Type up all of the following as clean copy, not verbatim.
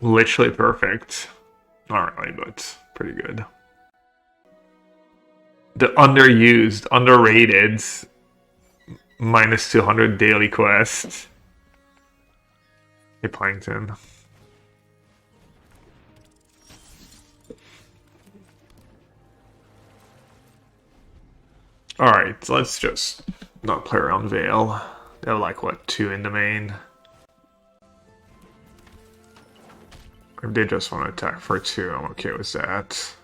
Literally perfect. Not really, but pretty good. The underused, underrated minus 200 daily quest. Hey, Plankton. Alright, so let's just not play around Veil. They have like, what, 2 in the main? If they just want to attack for 2, I'm okay with that.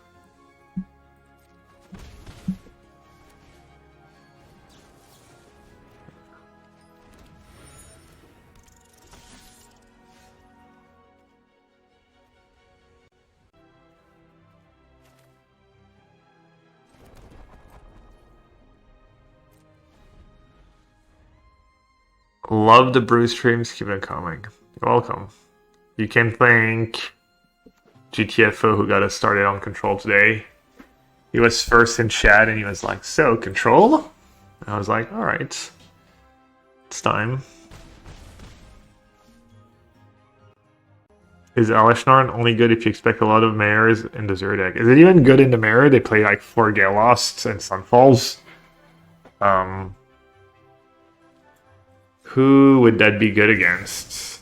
Love the brew streams, keep it coming. You're welcome. You can thank GTFO who got us started on Control today. He was first in chat and he was like, so, Control? And I was like, alright. It's time. Is Alishnar only good if you expect a lot of Mares in the Zero deck? Is it even good in the Mirror? They play like 4 Gale Losts and Sunfalls. Who would that be good against?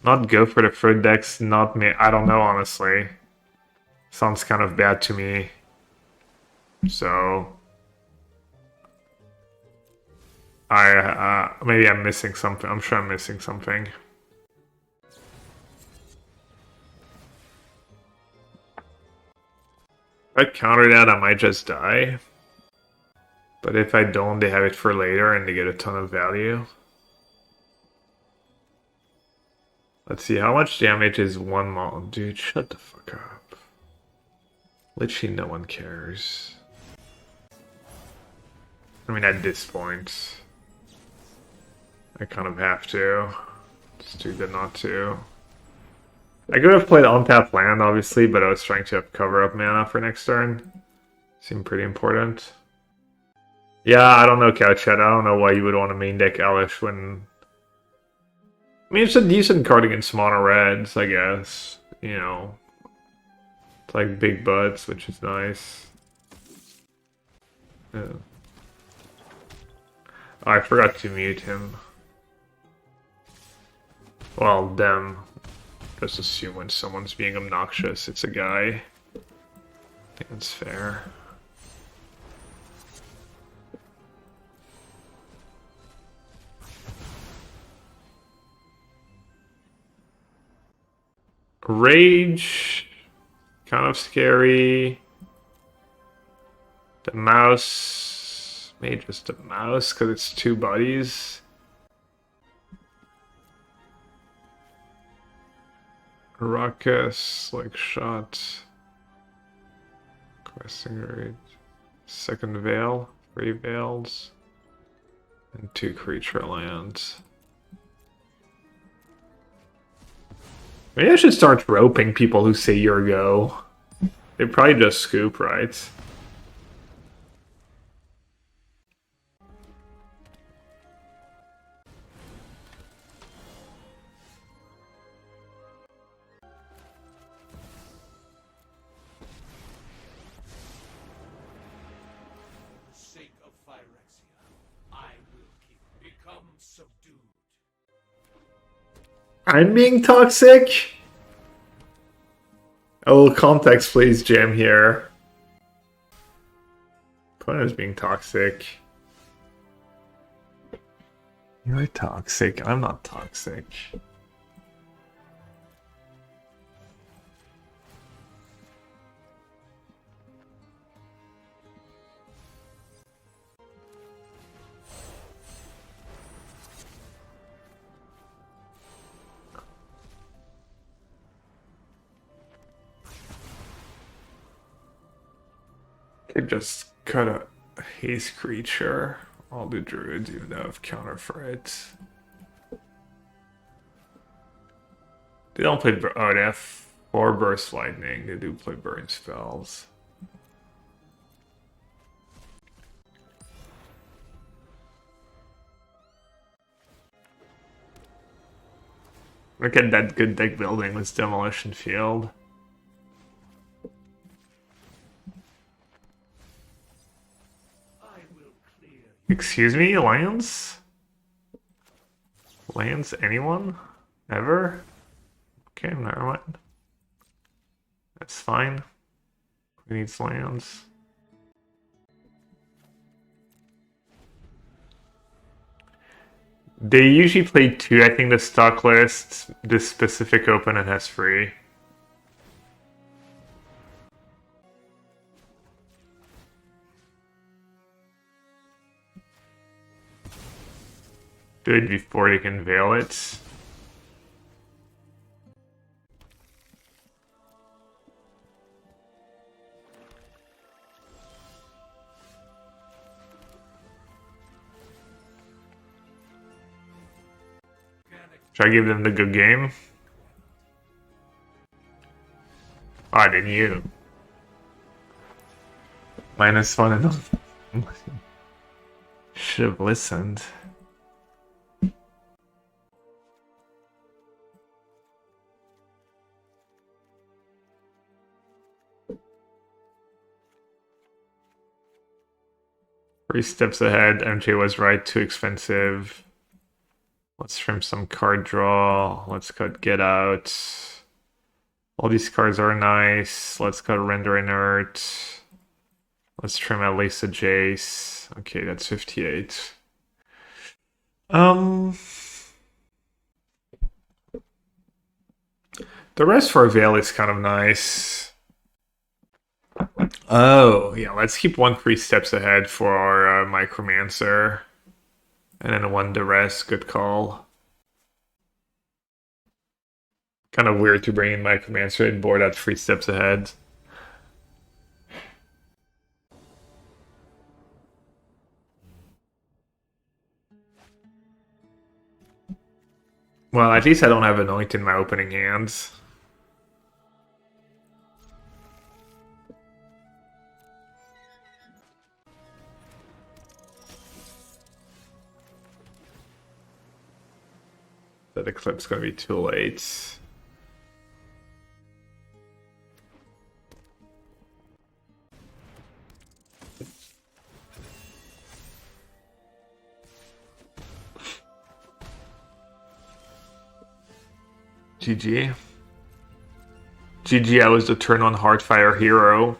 Not go for the fruit decks, not me. I don't know, honestly. Sounds kind of bad to me. So maybe I'm missing something. I'm sure I'm missing something. If I counter that, I might just die. But if I don't, they have it for later and they get a ton of value. Let's see, how much damage is one model? Dude, shut the fuck up. Literally no one cares. I mean, at this point, I kind of have to. It's too good not to. I could have played untapped land, obviously, but I was trying to have cover-up mana for next turn. Seemed pretty important. Yeah, I don't know, Couchhead. I don't know why you would want to main deck Elish when... I mean, it's a decent card against mono reds, I guess. You know. It's like big butts, which is nice. Yeah. Oh, I forgot to mute him. Well, them. Just assume when someone's being obnoxious, it's a guy. I think that's fair. Rage, kind of scary. The mouse, maybe just a mouse because it's 2 buddies. Ruckus, like shot. Questing raid. Second Veil, 3 Veils. And 2 creature lands. Maybe I should start roping people who say your go. They probably just scoop, right? I'm being toxic? A little context, please, Jam here. Opponent is being toxic. You're toxic. I'm not toxic. Could just cut a haste creature. All the druids even though have counter for it. They don't play. Oh, they have 4 burst lightning. They do play burn spells. Look at that good deck building with Demolition Field. Excuse me, Lions? Lions, anyone? Ever? Okay, never mind. That's fine. Who needs lands? They usually play 2, I think the stock list, this specific opponent has 3. Do it before they can veil it. Should I give them the good game? Ah, didn't you? -1 and all. Should have listened. Three steps ahead. MJ was right. Too expensive. Let's trim some card draw. Let's cut Get Out. All these cards are nice. Let's cut Render Inert. Let's trim at least a Jace. Okay, that's 58. The rest for a Veil is kind of nice. Oh, yeah, let's keep 1 3 steps ahead for our Micromancer. And then 1 Duress, good call. Kind of weird to bring in Micromancer and board out 3 steps ahead. Well, at least I don't have Anoint in my opening hands. That Eclipse is going to be too late. GG. GG, I was the turn on Heartfire hero.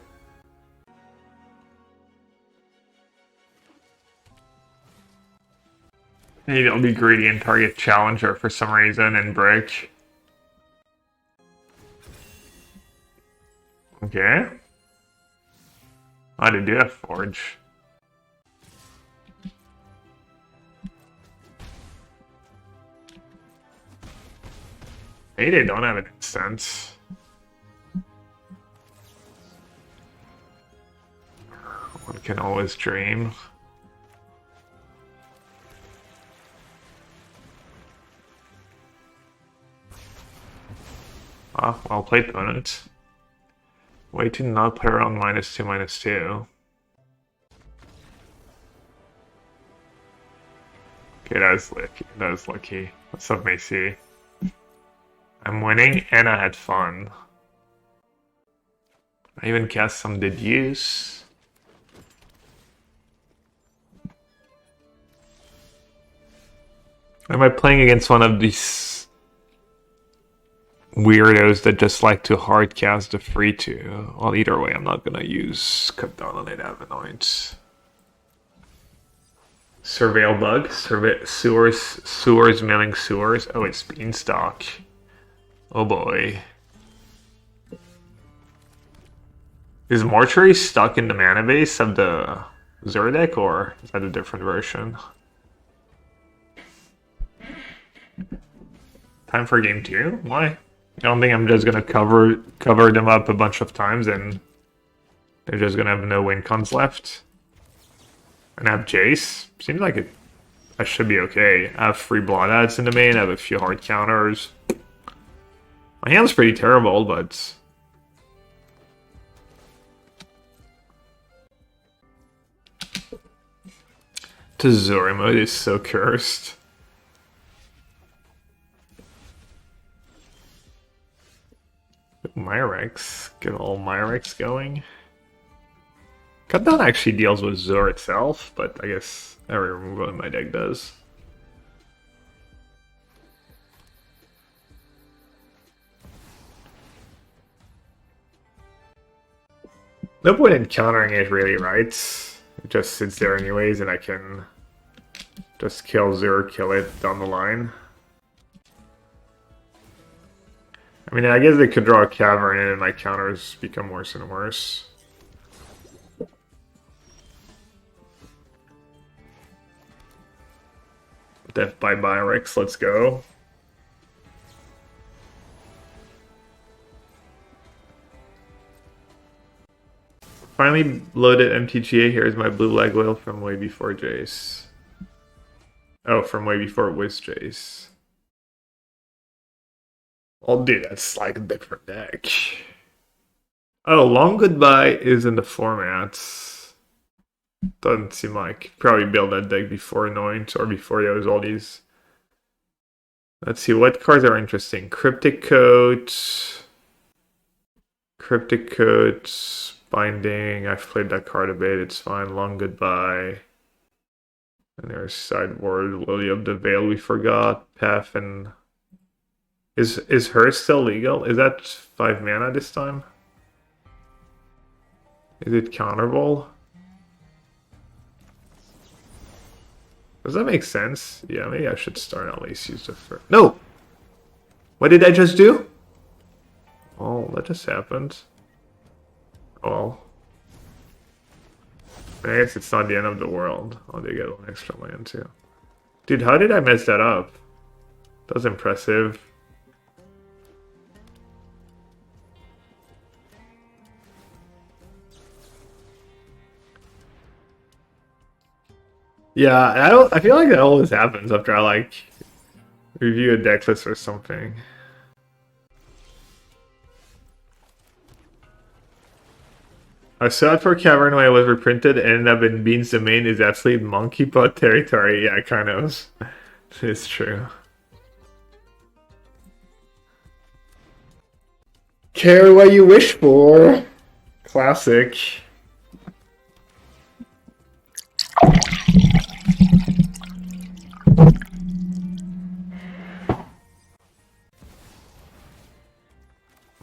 Maybe I'll be greedy and target Challenger for some reason and break. Okay. I did do have Forge. Hey, they don't have an instant. One can always dream. Ah, well played, opponent. Way to not play around -2/-2. Okay, that was lucky. That was lucky. What's up, Macy? I'm winning and I had fun. I even cast some Deduce. Am I playing against one of these weirdos that just like to hard cast the free two? Well, either way, I'm not gonna use cut down on it. Have Anoint. Surveil bug. Sewers milling sewers. Oh, it's Beanstalk. Oh boy. Is Mortuary stuck in the mana base of the Zur deck, or is that a different version? Time for game 2? Why? I don't think I'm just gonna cover them up a bunch of times and they're just gonna have no win cons left. And I have Jace. Seems like I should be okay. I have 3 Blot Outs in the main, I have a few hard counters. My hand's pretty terrible, but... Tazuri mode is so cursed. Mirrex. Get all Mirrex going. Cut down actually deals with Zur itself, but I guess every removal in my deck does. No point in countering it really, right? It just sits there anyways, and I can just kill Zur, kill it down the line. I mean, I guess they could draw a Cavern in and my counters become worse and worse. Death by Mirrex, let's go. Finally loaded MTGA. Here's my blue leg whale from way before Jace. Oh, from way before it was Jace. Oh, dude, that's like a different deck. Oh, Long Goodbye is in the formats. Doesn't seem like. Probably build that deck before Anoint or before there was all these. Let's see, what cards are interesting? Cryptic Coat. Cryptic Coat. Binding. I've played that card a bit. It's fine. Long Goodbye. And there's Sideboard. Lily of the Veil we forgot. Path and... Is her still legal? Is that 5 mana this time? Is it counterable? Does that make sense? Yeah, maybe I should start at least use the first. No! What did I just do? Oh, that just happened. Oh. I guess it's not the end of the world. Oh, they get one extra land too. Dude, how did I mess that up? That was impressive. Yeah, I feel like that always happens after I like review a deck list or something. I saw it for Cavern when it was reprinted and ended up in Bean's Domain is absolute monkey butt territory. Yeah, kind of. It's true. Carry what you wish for. Classic.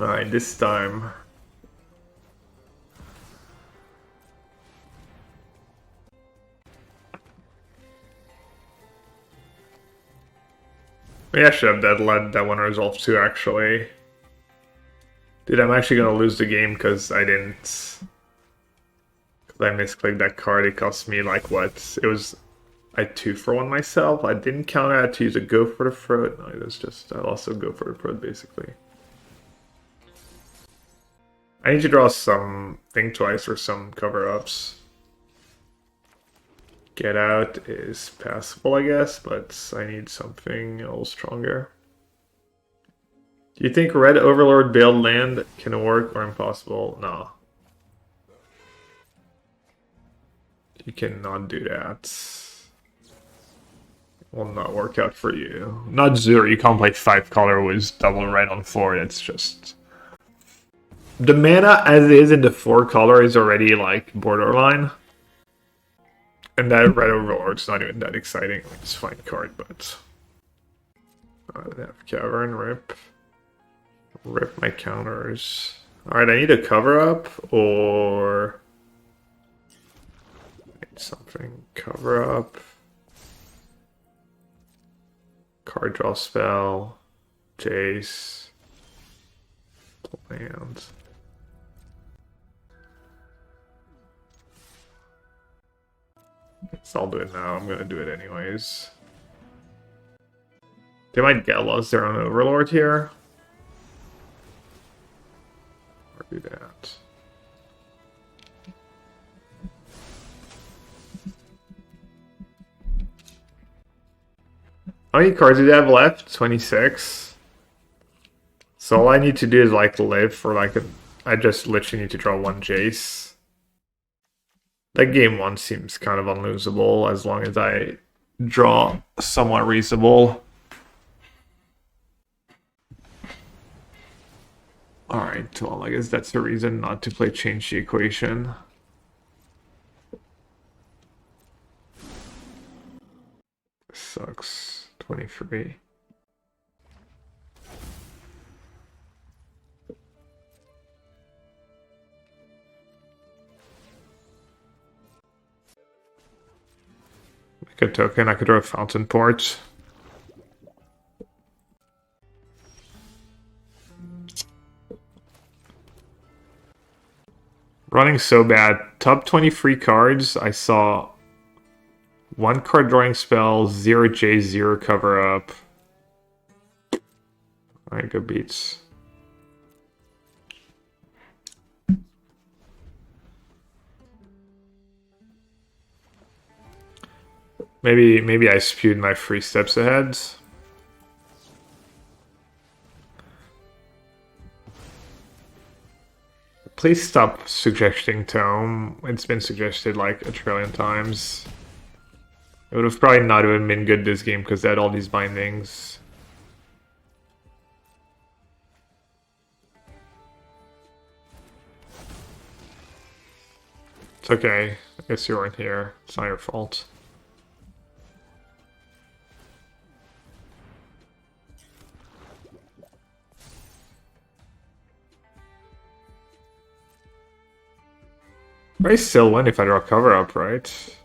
Alright, this time. Maybe I should have that one resolved too, actually. Dude, I'm actually gonna lose the game because I didn't... Because I misclicked that card. It cost me like what? It was... I had 2 for 1 myself. I didn't count it. I had to use a go for the throat. No, it was just... I also go for the throat, basically. I need to draw some Think Twice or some cover-ups. Get Out is passable, I guess, but I need something a little stronger. Do you think Red Overlord build land can work or impossible? No. You cannot do that. It will not work out for you. Not Zur, you can't play 5 color with double red on 4, that's just... The mana as it is in the 4 color is already like borderline. And that Red Overlord's not even that exciting. It's a fine card, but... I have Cavern, rip. Rip my counters. Alright, I need a cover up or... I need something. Cover up. Card draw spell. Jace. Land. So I'll do it now. I'm gonna do it anyways. They might get lost their own Overlord here. Or do that. How many cards do they have left? 26. So all I need to do is like live for like a... I just literally need to draw 1 Jace. That game 1 seems kind of unlosable as long as I draw somewhat reasonable. Alright, well, I guess that's the reason not to play Change the Equation. Sucks. 23. Make a token, I could draw a Fountainport. Running so bad. Top 23 cards, I saw 1 card drawing spell, 0 Jace, 0 cover up. Alright, good beats. Maybe I spewed my 3 steps ahead. Please stop suggesting Tome. It's been suggested like a trillion times. It would have probably not even been good this game because they had all these bindings. It's okay. I guess you weren't here. It's not your fault. I still win if I draw cover up, right?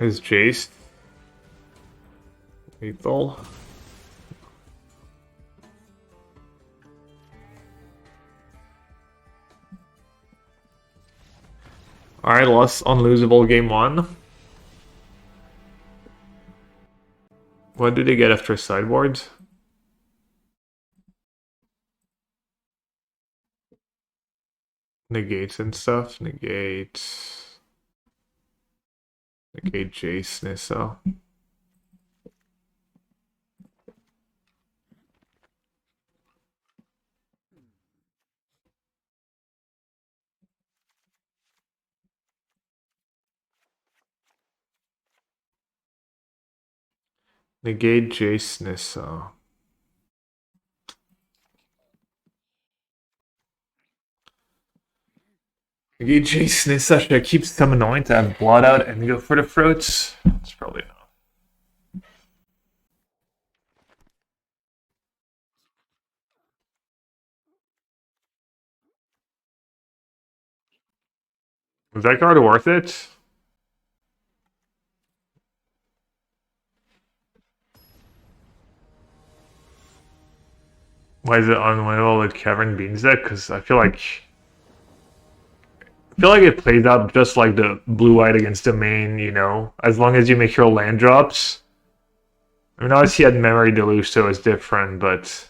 Is Jace lethal? Alright, lost unlosable game 1. What did they get after sideboard? Negates and stuff. Negate Jace, Nissa. Negate Jace, Nissa. Negate Jace, Nissa. Should I keep some Anoint, have Blot Out, and go for the fruits? It's probably not. Was that card worth it? Why is it unwinnable with Cavern Beans deck? Because I feel like it plays out just like the blue-white against the main, you know? As long as you make your land drops. I mean, obviously you had Memory Deluge, so it's different, but...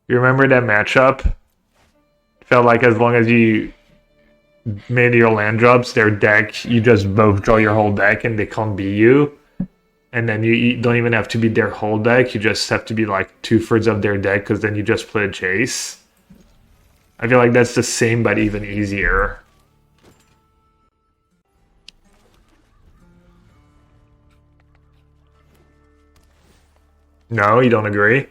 You remember that matchup? It felt like as long as you made your land drops, their deck, you just both draw your whole deck and they can't beat you. And then you don't even have to beat their whole deck, you just have to be like 2/3 of their deck, because then you just play a Jace. I feel like that's the same, but even easier. No, you don't agree?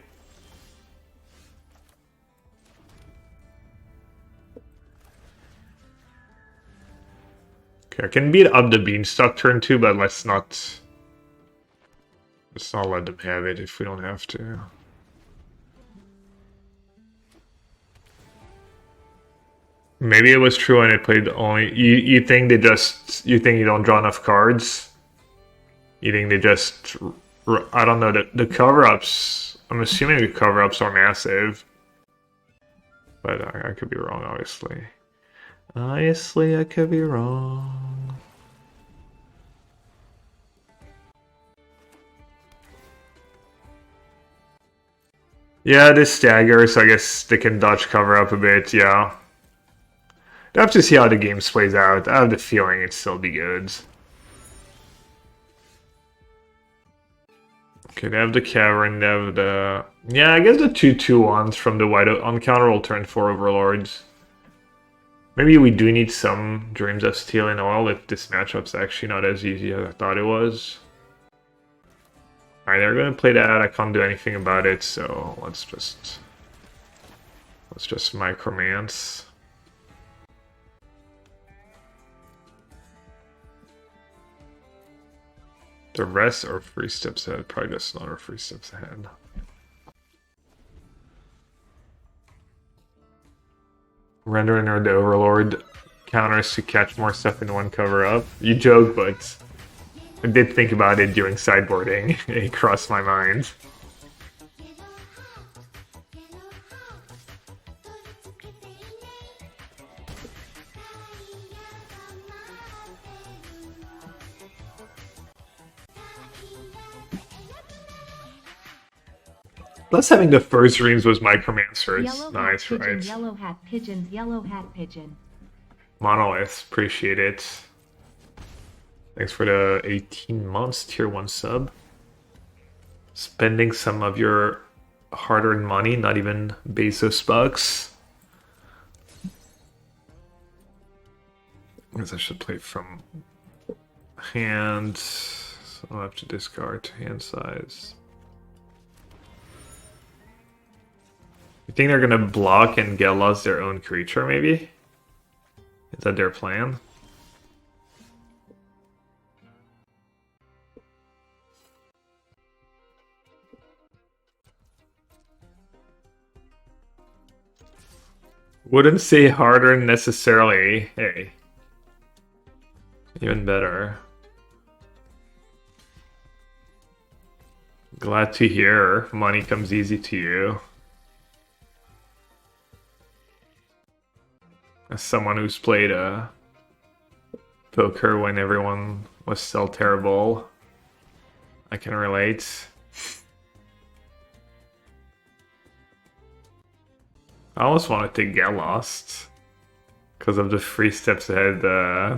Okay, I can beat up the Beanstalk turn 2, but let's not let them have it if we don't have to. Maybe it was true when it played only... You think they just... You think you don't draw enough cards? You think they just... I don't know, the cover-ups... I'm assuming the cover-ups are massive. But I could be wrong, obviously. Obviously, I could be wrong. Yeah, this staggers, so I guess they can dodge cover up a bit, yeah. I have to see how the game plays out. I have the feeling it'd still be good. Okay, they have the Cavern, they have the... Yeah, I guess the 2/2 ones from the white on counter will turn 4 Overlords. Maybe we do need some Dreams of Steel and Oil if this matchup's actually not as easy as I thought it was. Alright, they're gonna play that. I can't do anything about it, so let's just Micromance. The rest are 3 steps ahead. Probably just another 3 steps ahead. Render Inert the Overlord counters to catch more stuff in one cover up. You joke, but I did think about it during sideboarding. It crossed my mind. Plus, having the first dreams was Micromancer is nice, pigeon, right? Yellowhat pigeons, yellowhat pigeon. Monolith, appreciate it. Thanks for the 18 months tier 1 sub. Spending some of your hard-earned money, not even Bezos bucks. I guess I should play from hand, so I'll have to discard to hand size. You think they're gonna block and get lost their own creature, maybe? Is that their plan? Wouldn't say harder necessarily. Hey. Even better. Glad to hear money comes easy to you. As someone who's played poker when everyone was still terrible, I can relate. I almost wanted to get lost because of the 3 steps ahead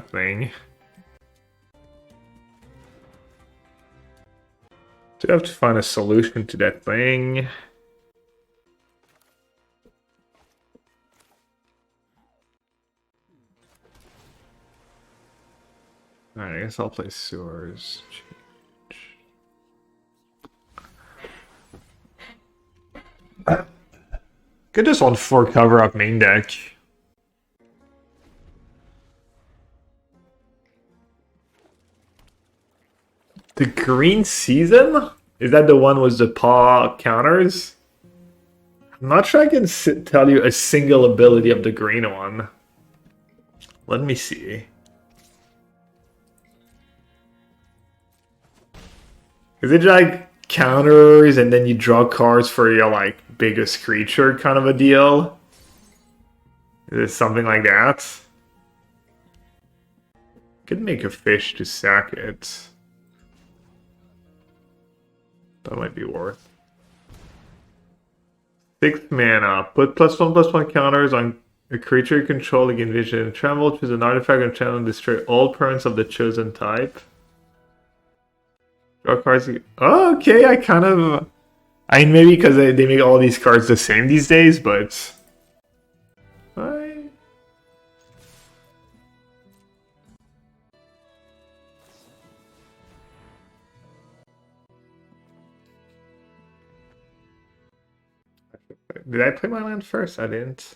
thing. Do have to find a solution to that thing. Alright, I guess I'll play Sewers. Get this on 4 cover up main deck. The green season? Is that the one with the paw counters? I'm not sure I can tell you a single ability of the green one. Let me see. Is it like counters and then you draw cards for your like biggest creature kind of a deal? Is it something like that? Could make a fish to sack it. That might be worth. 6 mana. Put +1/+1 counters on a creature you control against vision and tremble. Choose an artifact and channel and destroy all permanents of the chosen type. Draw cards. Oh, okay, I kind of... I mean, maybe because they make all these cards the same these days, but... Did I play my land first? I didn't.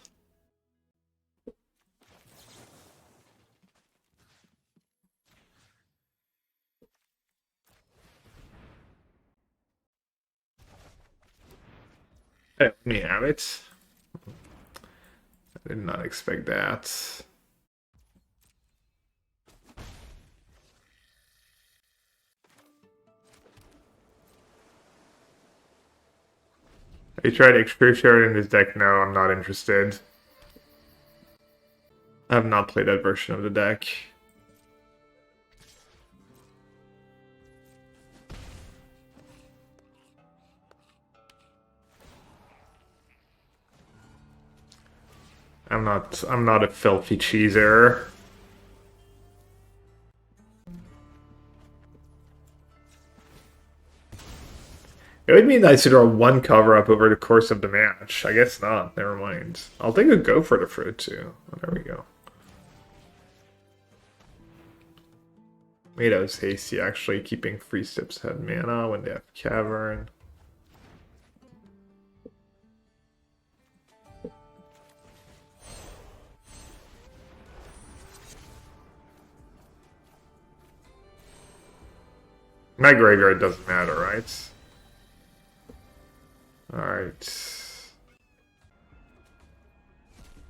Hey, let me have it. I did not expect that. I tried Excruciator in this deck. No, I'm not interested. I have not played that version of the deck. I'm not a filthy cheeser. It would be nice to draw 1 cover up over the course of the match. I guess not. Never mind. I'll take a go for the fruit too. Oh, there we go. Maybe that was hasty, actually, keeping 3 steps ahead mana when they have Cavern. My graveyard doesn't matter, right? Alright.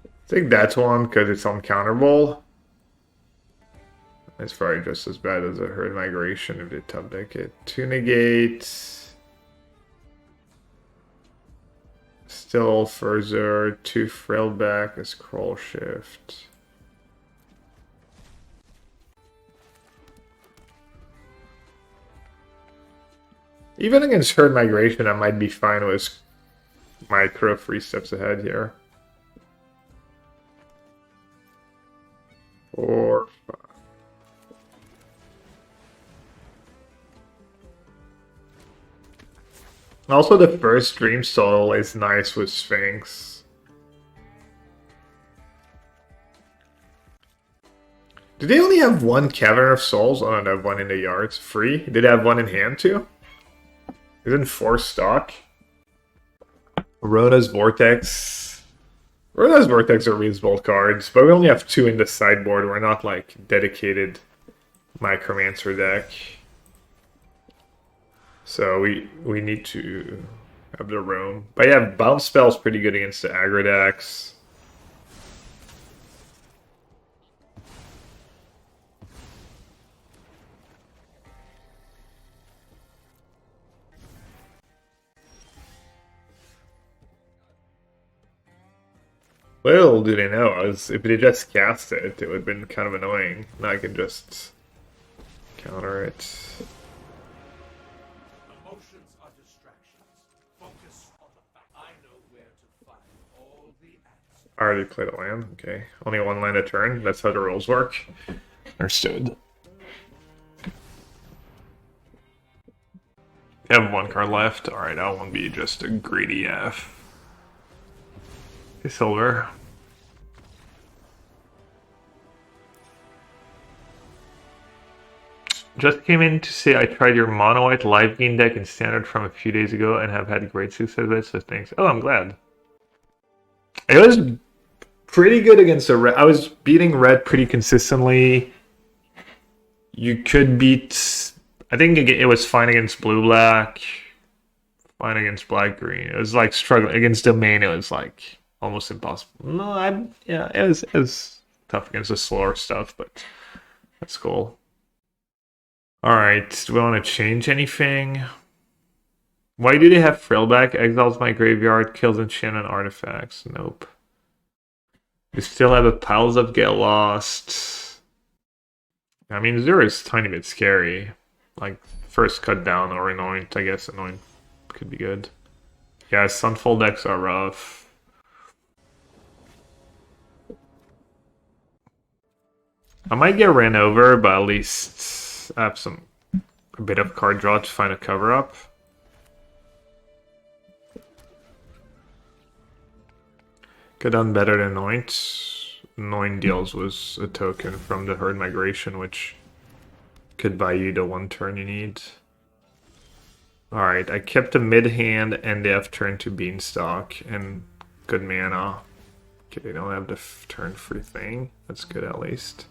I think that's one because it's uncounterable. It's probably just as bad as a Herd Migration if they top deck it. 2 negates. Still further. 2 frail back, a scroll shift. Even against Herd Migration, I might be fine with Micro 3 steps ahead here. 4, 5. Also, the first Dream Soul is nice with Sphinx. Do they only have 1 Cavern of Souls? Oh, no, they have 1 in the yards. Free? Did they have 1 in hand too? Isn't 4 stock? Rona's Vortex. Rona's Vortex are reasonable cards, but we only have 2 in the sideboard. We're not like dedicated Micromancer deck. So we need to have the room. But yeah, Bounce Spell's pretty good against the aggro decks. Little do they know, if they just cast it, it would have been kind of annoying. Now I can just counter it. Emotions are distractions. Focus on the fact. I know where to find all the answers. I already played a land, okay. Only 1 land a turn, that's how the rules work. Understood. You have 1 card left. Alright, I won't be just a greedy F. Silver. Just came in to say I tried your mono white live game deck in standard from a few days ago and have had great success with it, so thanks. Oh, I'm glad. It was pretty good against the red. I was beating red pretty consistently. You could beat... I think it was fine against blue-black. Fine against black-green. It was like struggling against domain. It was like... almost impossible. No, yeah, it was tough against the slower stuff, but that's cool. Alright, do we want to change anything? Why do they have Frailback? Exiles my graveyard, kills enchantment artifacts. Nope. We still have a Piles of Get Lost. I mean, Zero is a tiny bit scary. Like, first cut down or Anoint. I guess Anoint could be good. Yeah, Sunfall decks are rough. I might get ran over, but at least I have a bit of card draw to find a cover up. Could done better than Anoint. Anoint deals was a token from the Herd Migration, which could buy you the 1 turn you need. Alright, I kept the mid hand and they have turned to Beanstalk and good mana. Okay, they don't have the turn free thing. That's good at least.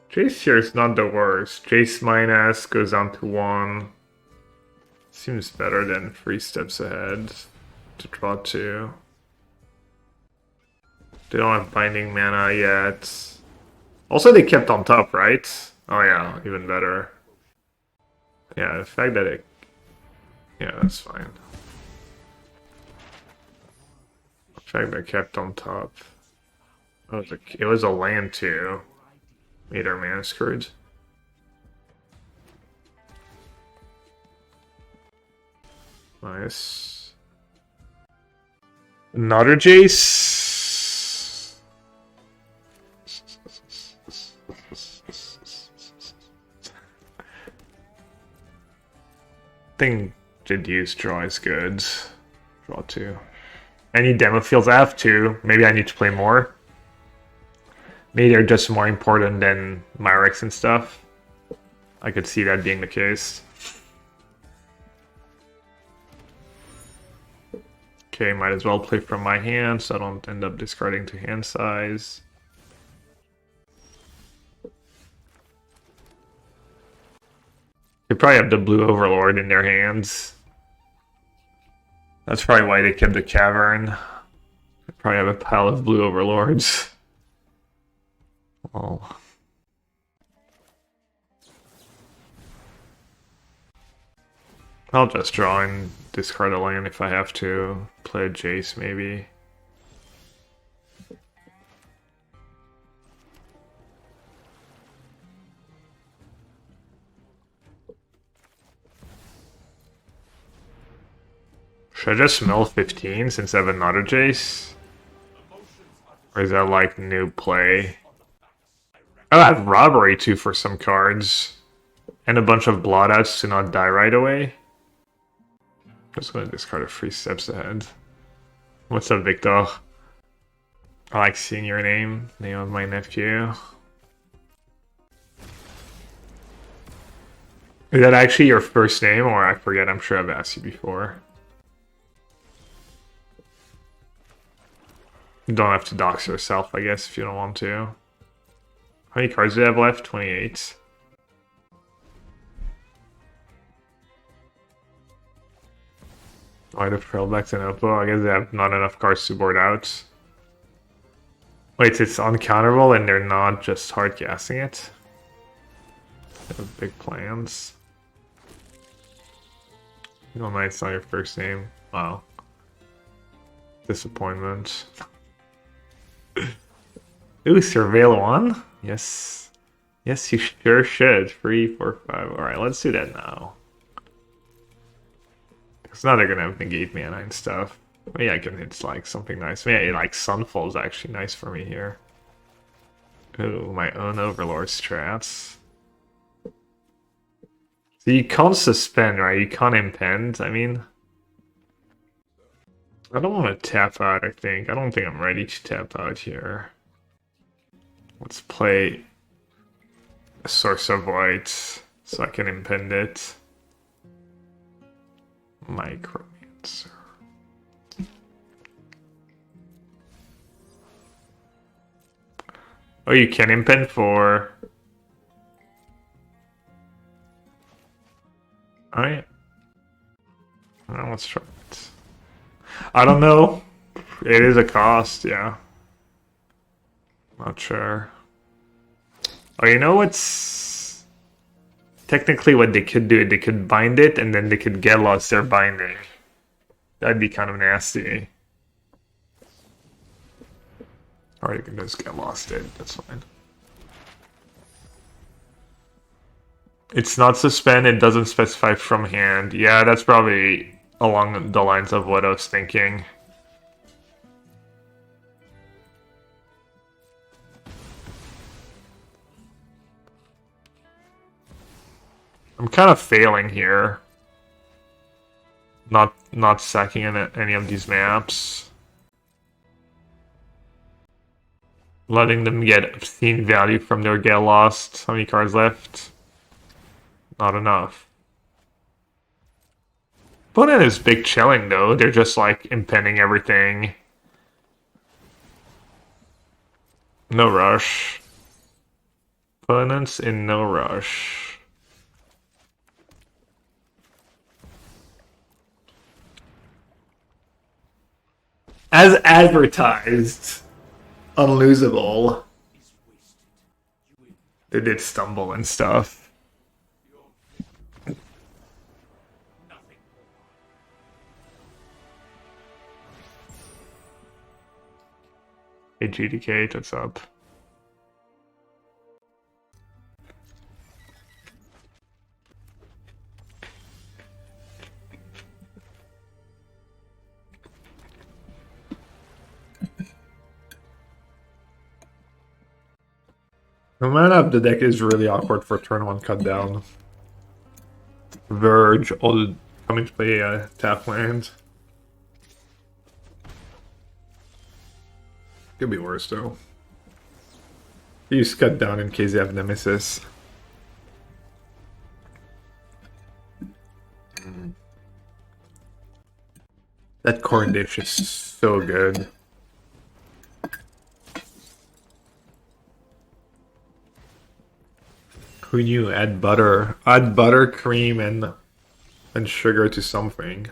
Jace here is not the worst. Jace minus goes down to 1. Seems better than 3 steps ahead to draw 2. They don't have binding mana yet. Also, they kept on top, right? Oh yeah, even better. Yeah, the fact that it... yeah, that's fine. The fact that it kept on top. It was a land too. Made our mana screwed. Nice. Another Jace. think Deduce draw is good. Draw 2. Any demo fields? I have 2. Maybe I need to play more. Maybe they're just more important than Mirrex and stuff. I could see that being the case. Okay, might as well play from my hand so I don't end up discarding to hand size. They probably have the blue overlord in their hands. That's probably why they kept the cavern. They probably have a pile of blue overlords. Oh. I'll just draw and discard a land if I have to. Play a Jace maybe. Should I just mill 15 since I have another Jace? Or is that like new play? Oh, I have Robbery too for some cards. And a bunch of Blot Outs to not die right away. Just gonna discard a 3 steps ahead. What's up, Victor? I like seeing your name of my nephew. Is that actually your first name, or I forget? I'm sure I've asked you before. You don't have to dox yourself, I guess, if you don't want to. How many cards do you have left? 28. Why the Trailback to Nopo? I guess they have not enough cards to board out. Wait, it's uncounterable and they're not just hard casting it? They have big plans. You don't mind it's not your first name. Wow. Disappointment. Ooh, Surveil 1? Yes. Yes, you sure should. 3, 4, 5. Alright, let's do that now. Because now they're gonna have negate mana and stuff. Maybe I can hit like something nice. Maybe like Sunfall is actually nice for me here. Ooh, my own Overlord strats. So you can't suspend, right? You can't impend. I mean, I don't want to tap out, I think. I don't think I'm ready to tap out here. Let's play a Source of White so I can impend it. Micromancer. Oh, you can impend for... Alright. Well, let's try it. I don't know. It is a cost, yeah. Not sure. Oh, you know what's... Technically what they could do, they could bind it and then they could get lost their binding. That'd be kind of nasty. Or you can just get lost it, that's fine. It's not suspend, it doesn't specify from hand. Yeah, that's probably along the lines of what I was thinking. I'm kind of failing here. Not sacking any of these maps. Letting them get obscene value from their get lost. How many cards left? Not enough. Opponent is big chilling though. They're just like impending everything. No rush. Opponents in no rush. As advertised, unlosable. They did stumble and stuff. Hey GDK, what's up? The mana of the deck is really awkward for turn 1 cut down. Verge, coming to play tap land. Could be worse though. You just cut down in case you have Nemesis. That corn dish is so good. Who knew? Add butter, cream, and sugar to something.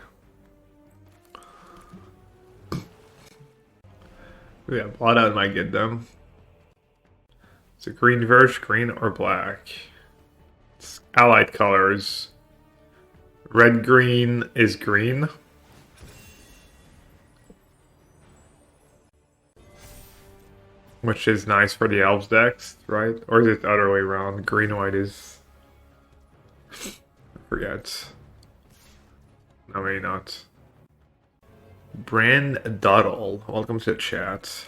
Yeah, Blot Out might get them. It's a green verge, green or black. It's allied colors. Red green is green. Which is nice for the elves decks, right? Or is it the other way around? Green white is I forget. No, maybe not. Brand Doddle, welcome to the chat.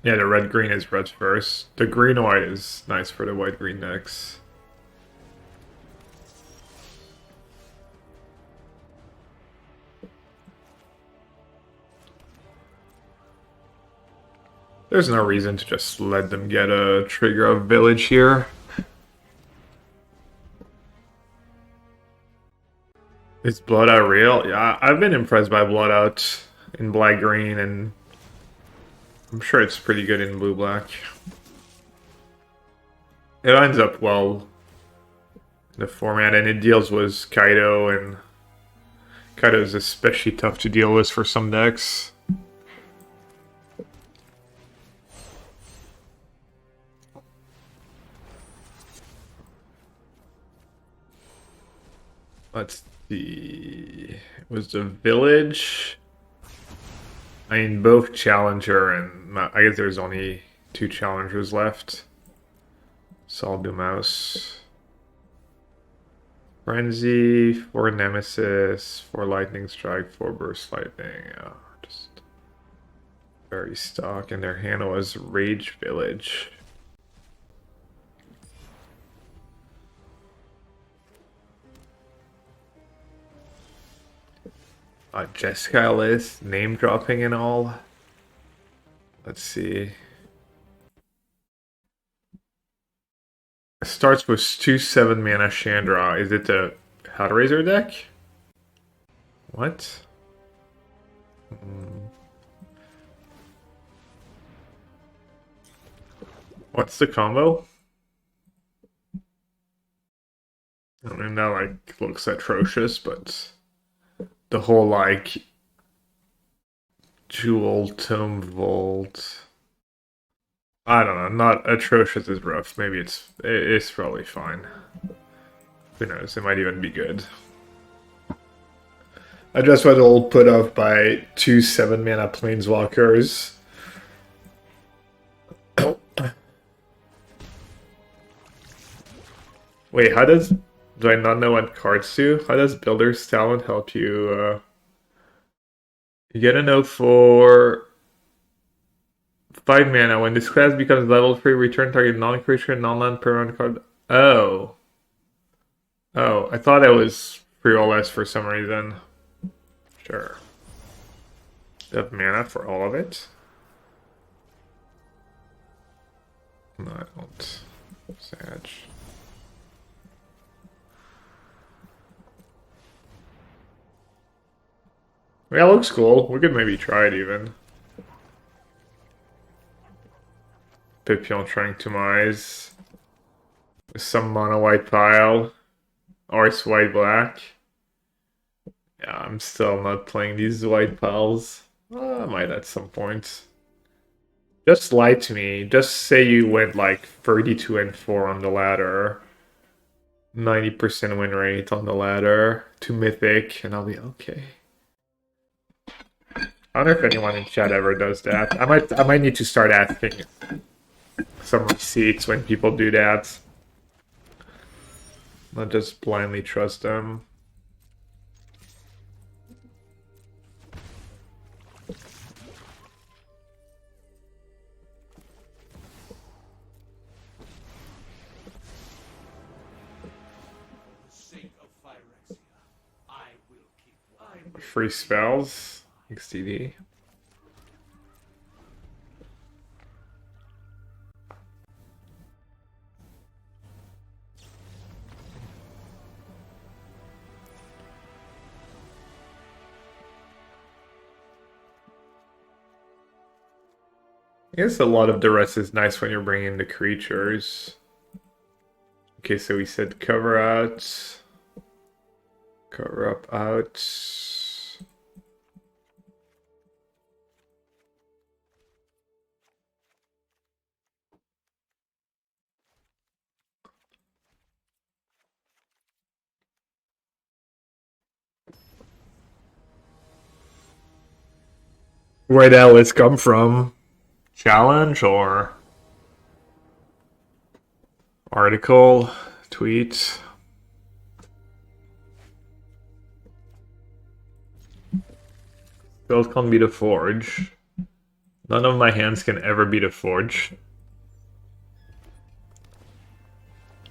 Yeah, the red green is red first. The green white is nice for the white green decks. There's no reason to just let them get a trigger of village here. Is Blot Out real? Yeah, I've been impressed by Blot Out in black-green, and I'm sure it's pretty good in blue-black. It lines up well in the format, and it deals with Kaido, and Kaido is especially tough to deal with for some decks. Let's see. It was the village. I mean, both challenger and I guess there's only 2 challengers left. So I'll do mouse. Frenzy, 4 Nemesis, 4 Lightning Strike, 4 Burst Lightning. Just very stock. And their hand was Rage Village. Jessica list, name dropping and all. Let's see. It starts with 2 7-mana Chandra. Is it the Hellraiser deck? What? What's the combo? I mean, that like looks atrocious, but the whole like Jewel Tome Vault. I don't know, not atrocious is rough. Maybe it's probably fine. Who knows, it might even be good. I just was all put off by 2 7-mana planeswalkers. Wait, how does... Do I not know what cards do? How does Builder's Talent help you? You get a note for 5 mana. When this class becomes level 3, return target non-creature, non-land permanent card. Oh. Oh, I thought that was free or less for some reason. Sure. Do you have mana for all of it? No, I don't. Sad. Yeah, it looks cool. We could maybe try it even. Pipion trying to mise. Some mono white pile. Or it's white black. Yeah, I'm still not playing these white piles. I might at some point. Just lie to me. Just say you went like 32-4 on the ladder. 90% win rate on the ladder. To Mythic, and I'll be okay. I don't know if anyone in chat ever does that. I might need to start asking some receipts when people do that. Not just blindly trust them. Free spells. XTD. I guess a lot of Duress is nice when you're bringing the creatures. Okay, so we said cover out. Cover up out. Where'd Alice come from? Challenge or article, tweet? Build can't beat a forge. None of my hands can ever beat a forge.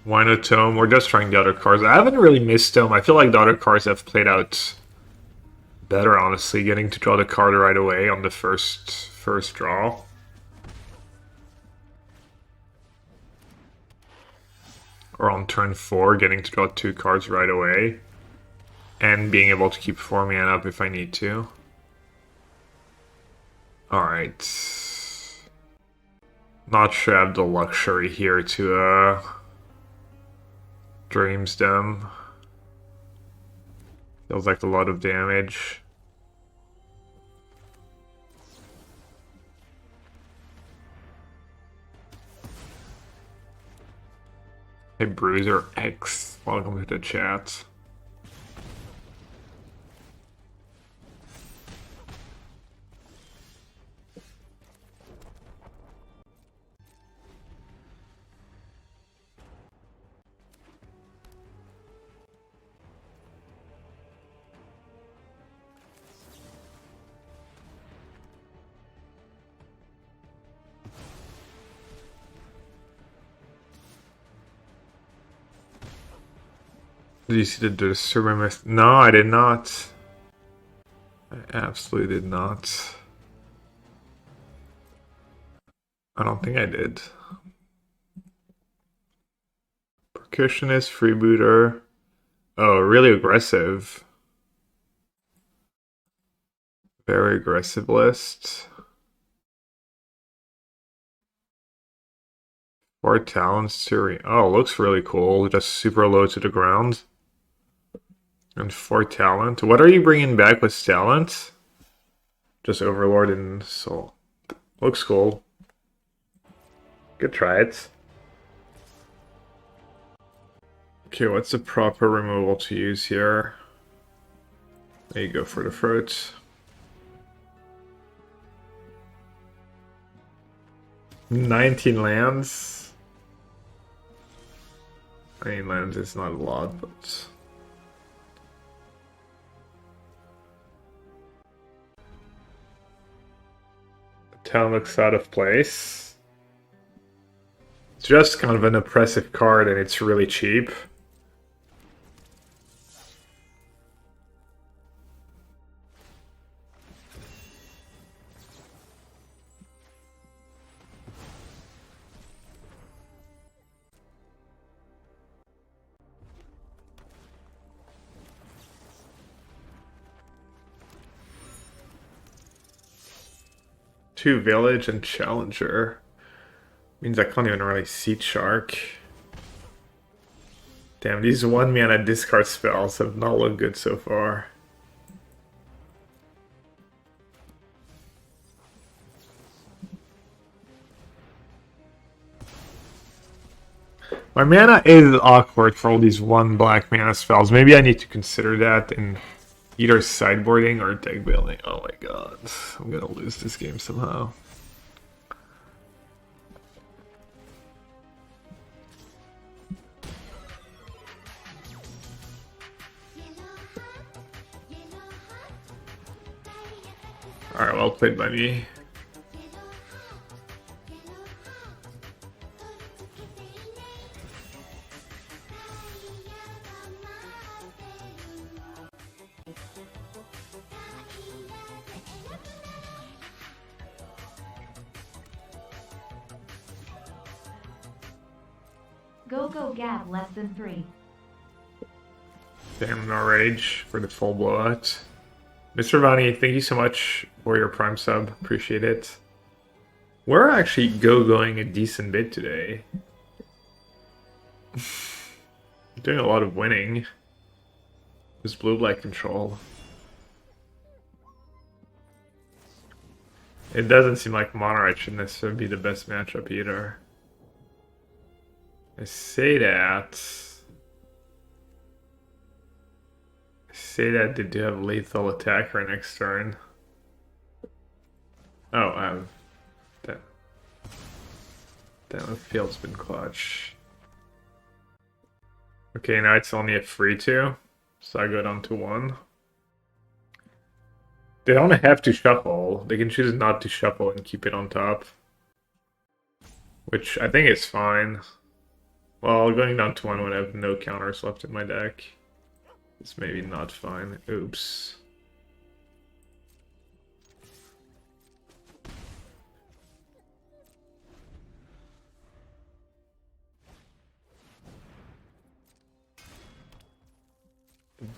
Why no tome? We're just trying the other cards. I haven't really missed tome. I feel like the other cards have played out better, honestly. Getting to draw the card right away on the first draw. Or on turn 4, getting to draw 2 cards right away. And being able to keep 4 mana up if I need to. Alright. Not sure I have the luxury here to Dreams them. Feels like a lot of damage. Hey Bruiser X, welcome to the chat. Did you see the Duress? No, I did not. I absolutely did not. I don't think I did. Percussionist, freebooter. Oh, really aggressive. Very aggressive list. 4 talents to oh, looks really cool. Just super low to the ground. And 4 talent. What are you bringing back with talent? Just Overlord and Soul. Looks cool. Good try it. Okay, what's the proper removal to use here? There you go for the fruit. 19 lands. I mean, lands is not a lot, but... The town looks out of place. It's just kind of an oppressive card and it's really cheap. Two village and challenger. Means I can't even really Seedshark. Damn, these 1 mana discard spells have not looked good so far. My mana is awkward for all these 1 black mana spells. Maybe I need to consider that in either sideboarding or deck building. Oh my god, I'm gonna lose this game somehow. Alright, well played by me. Go Gab less than 3. Damn, no rage for the full blowout. Mr. Vani, thank you so much for your Prime sub. Appreciate it. We're actually going a decent bit today. Doing a lot of winning. This blue-black control. It doesn't seem like Mono should necessarily be the best matchup either. I say that. They do have lethal attacker next turn. Oh, that field's been clutch. Okay, now it's only a free 2, so I go down to 1. They don't have to shuffle. They can choose not to shuffle and keep it on top, which I think is fine. Well, going down to 1 when I have no counters left in my deck. It's maybe not fine. Oops.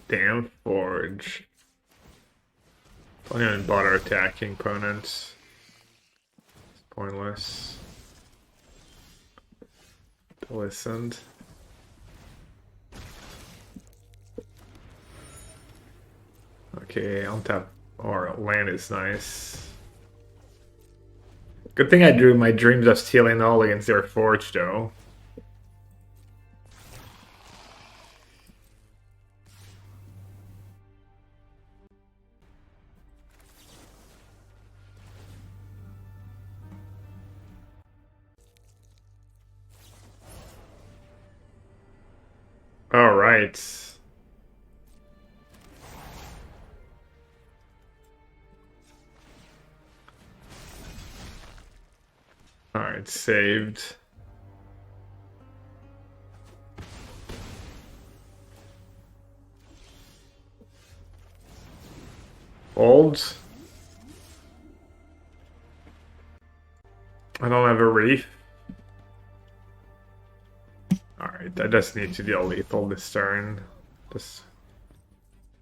Damn Forge. Don't even bother attacking opponents. It's pointless. Listened. Okay, on tap or land is nice. Good thing I drew my Dreams of Stealing all against their Forge though. All right. All right, saved. Fold. I don't have a reef. Alright, I just need to deal lethal this turn. Just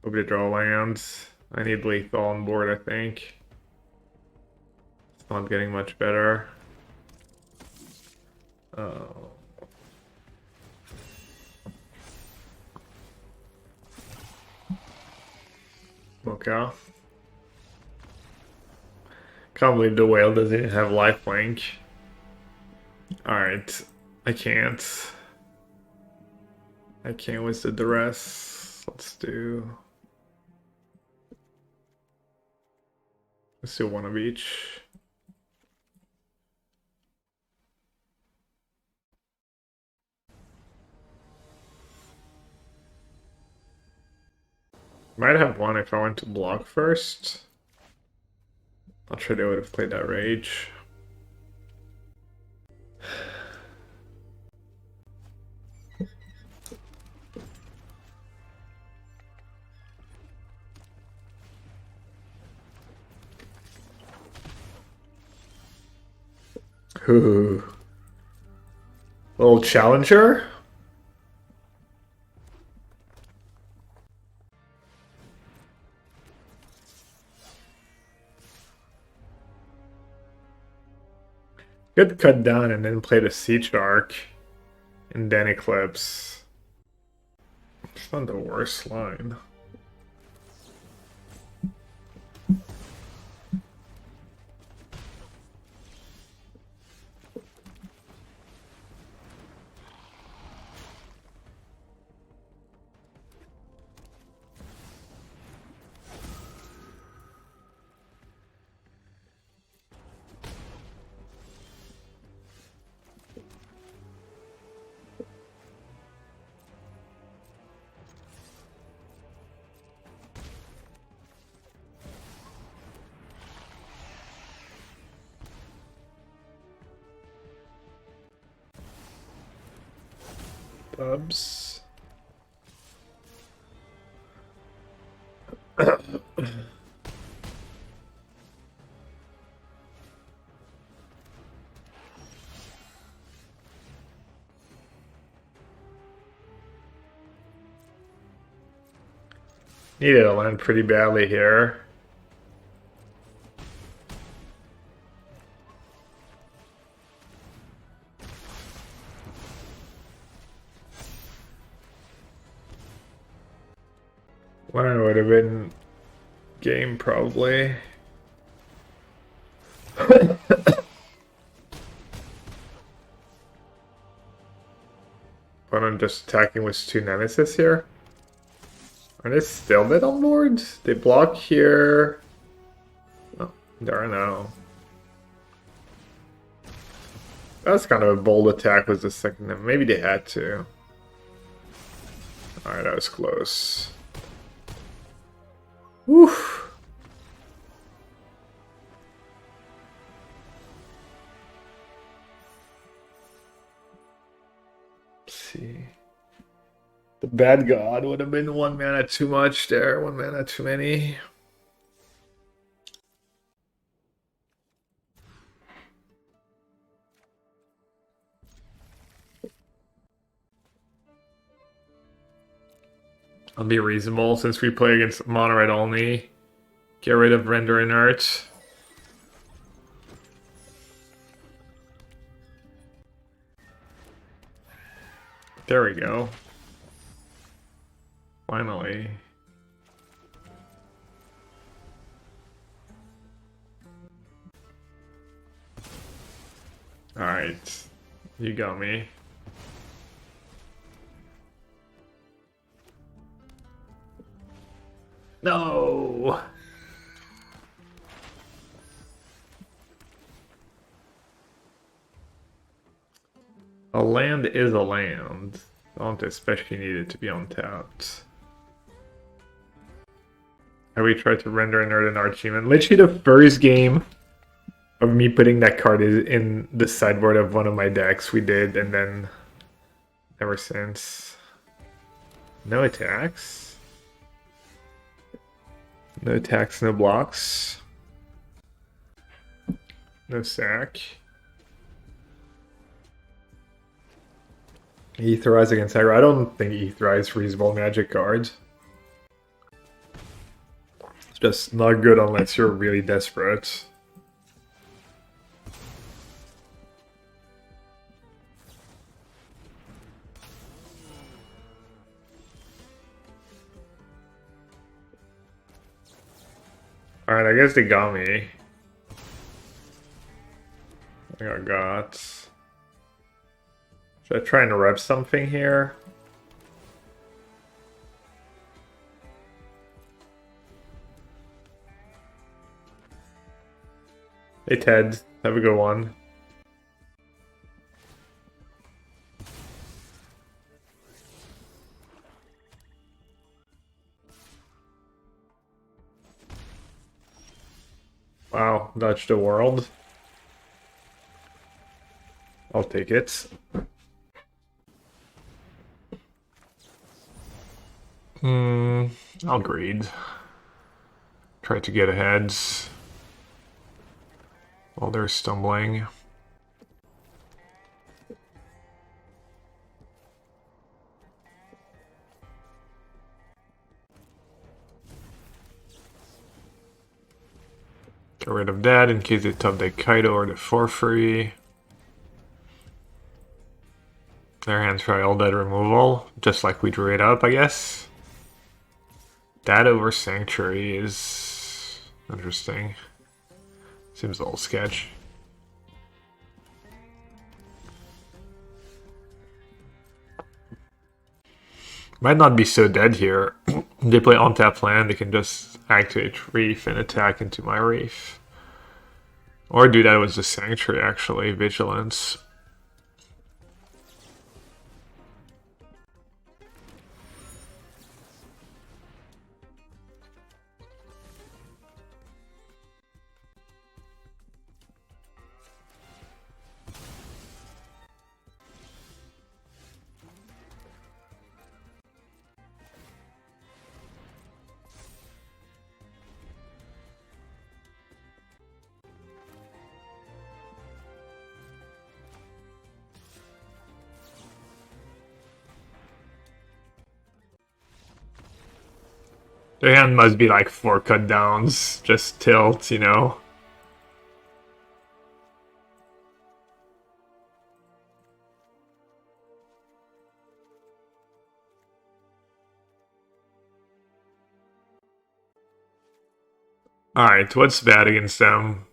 hope to draw lands. I need lethal on board, I think. It's not getting much better. Oh. Okay. Can't believe the whale doesn't have lifelink. Alright, I can't with the Duress. Let's do one of each. Might have one if I went to block first. Not sure they would have played that rage. Ooh. Little challenger? Could cut down and then play the Seedshark and then Eclipse. It's not the worst line. Bubs. Needed a land pretty badly here. Land would have been game probably. But I'm just attacking with 2 Nemesis here. Are they still dead on board? They block here. Oh, there I know. That was kind of a bold attack was the second time. Maybe they had to. Alright, that was close. Woof. Let's see. The bad god would have been 1 mana too much there, 1 mana too many. I'll be reasonable since we play against mono red only. Get rid of Render Inert. There we go. Finally. Alright. You got me. No! A land is a land. Don't especially need it to be untapped. Have we tried to render inert an Archdemon? Literally the first game of me putting that card in the sideboard of one of my decks we did, and then ever since. No attacks. No attacks, no blocks. No sack. Aetherize against aggro. I don't think Aetherize is reasonable magic cards. It's just not good unless you're really desperate. Alright, I guess they got me. I got. Should I try and rep something here? Hey Ted, have a good one. Wow, dodge the world. I'll take it. I'll greed. Try to get ahead while they're stumbling. Get rid of that in case they top deck Kaido or the 4-free. Their hands try all dead removal, just like we drew it up, I guess. That over Sanctuary is interesting. Seems a little sketch. Might not be so dead here. They play on-tap land, they can just activate Reef and attack into my Reef. Or do that with the Sanctuary, actually, Vigilance. Their hand must be like 4 cut downs, just tilt, you know? Alright, what's bad against them?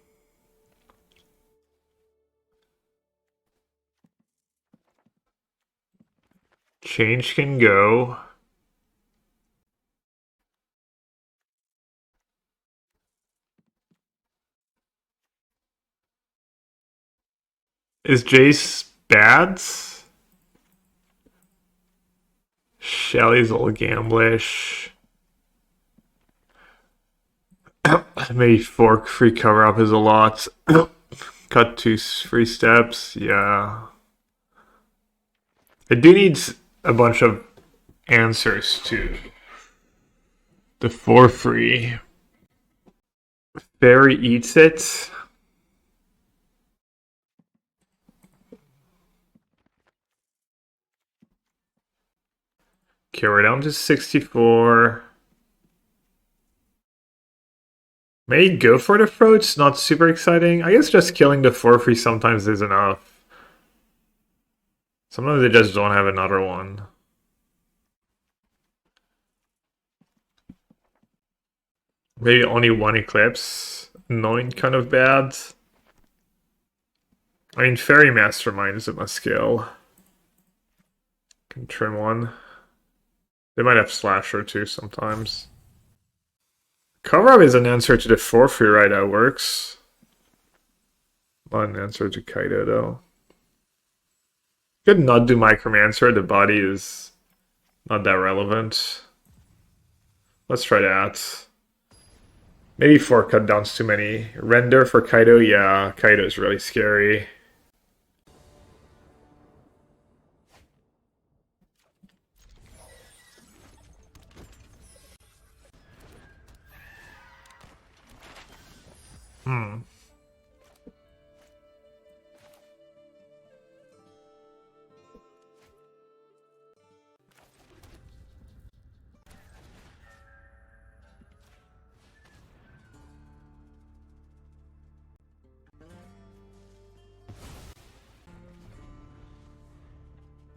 Change can go. Is Jace bad? Shelly's a little gamblish. Maybe fork free cover up is a lot. Cut 2 free steps, yeah. I do need a bunch of answers to the 4 free. Fairy eats it. Okay, we're down to 64. May go for the Froats, not super exciting. I guess just killing the 4 free sometimes is enough. Sometimes they just don't have another one. Maybe only 1 Eclipse. Anoint kind of bad. I mean, Fairy Mastermind is a must kill. Can trim 1. They might have Slasher too sometimes. Cover up is an answer to the 4 free, right? That works. Not an answer to Kaido though. Could not do Micromancer, the body is not that relevant. Let's try that. Maybe 4 cut downs too many. Render for Kaido, yeah, Kaido is really scary.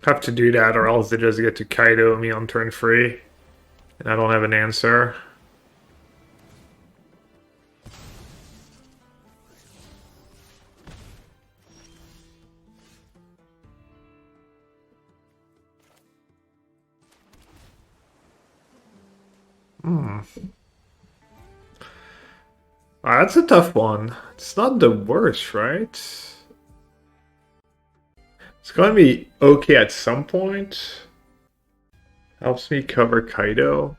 Have to do that or else they just get to Kaido me on turn 3. And I don't have an answer. That's a tough one. It's not the worst, right? It's gonna be okay at some point. Helps me cover Kaido.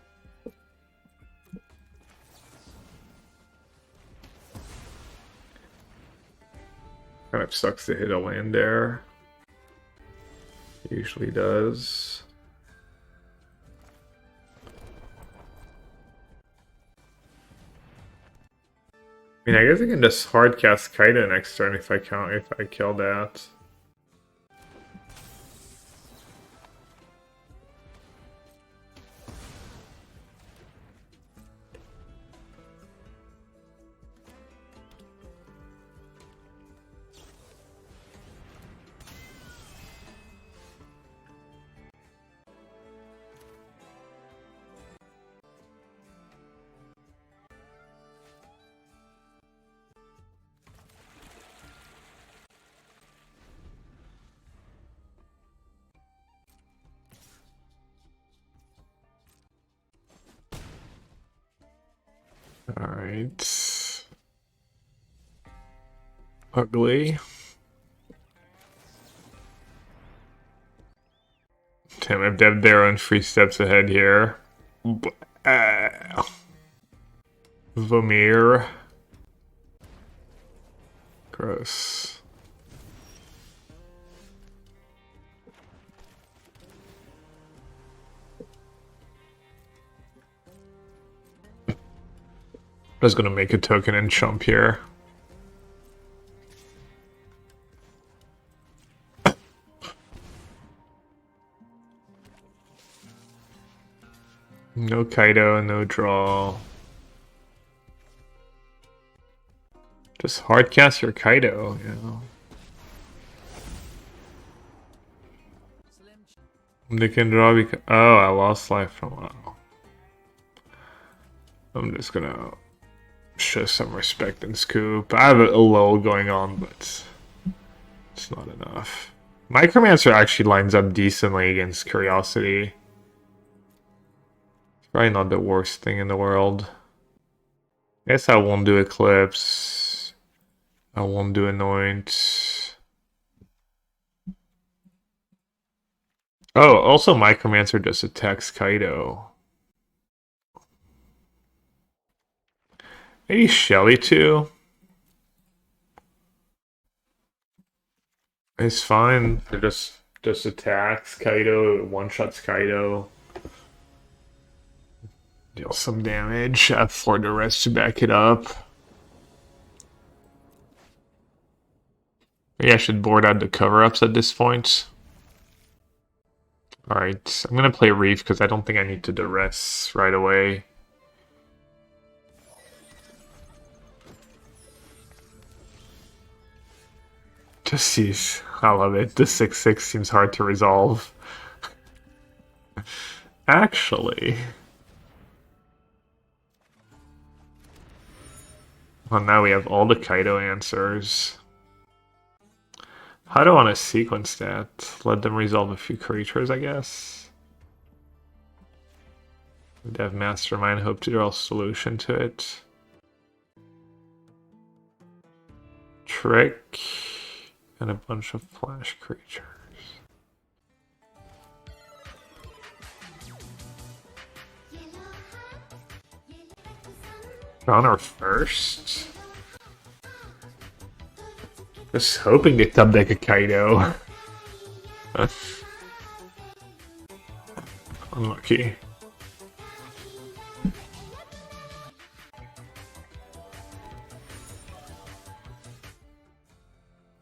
Kind of sucks to hit a land there. Usually does. I mean, I guess I can just hard cast Kaido next turn if I kill that. Alright. Ugly. Damn, I've dead there on 3 steps ahead here. Vomir. Gross. I was gonna make a token and chump here. No Kaido, no draw. Just hardcast your Kaido, you know. They can draw because... Oh, I lost life from... Wow. I'm just gonna show some respect and scoop. I have a lull going on, but it's not enough. Micromancer actually lines up decently against Curiosity. It's probably not the worst thing in the world. I guess I won't do Eclipse. I won't do Anoint. Oh, also Micromancer just attacks Kaido. Maybe Shelly too. It's fine. It just attacks Kaido, one-shots Kaido. Deal some damage. Have 4 Duress to back it up. Maybe I should board out the cover-ups at this point. Alright, I'm gonna play Reef because I don't think I need to Duress right away. Just sees. I love it. The 6/6 seems hard to resolve. Actually. Well, now we have all the Kaido answers. How do I want to sequence that? Let them resolve a few creatures, I guess. Dev Mastermind, hope to draw a solution to it. Trick. And a bunch of flash creatures. Honor first? Just hoping they top deck a Kaido. Unlucky.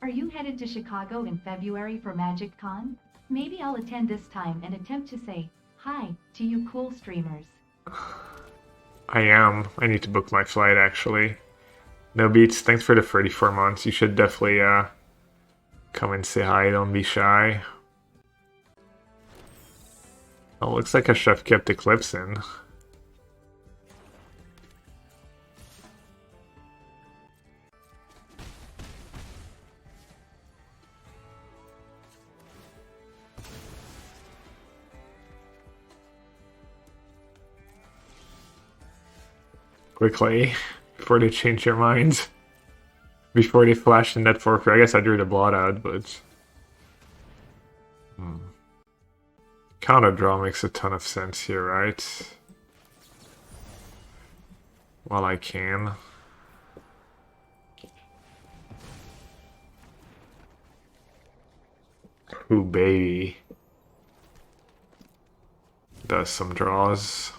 Are you headed to Chicago in February for Magic Con? Maybe I'll attend this time and attempt to say hi to you cool streamers. I am. I need to book my flight, actually. No Beats, thanks for the 34 months. You should definitely come and say hi, don't be shy. Oh, looks like a chef kept Eclipse in. Quickly, before they change their minds. Before they flash in that fork. I guess I drew the Blot Out, but... Counter draw makes a ton of sense here, right? While I can. Ooh, baby. Does some draws.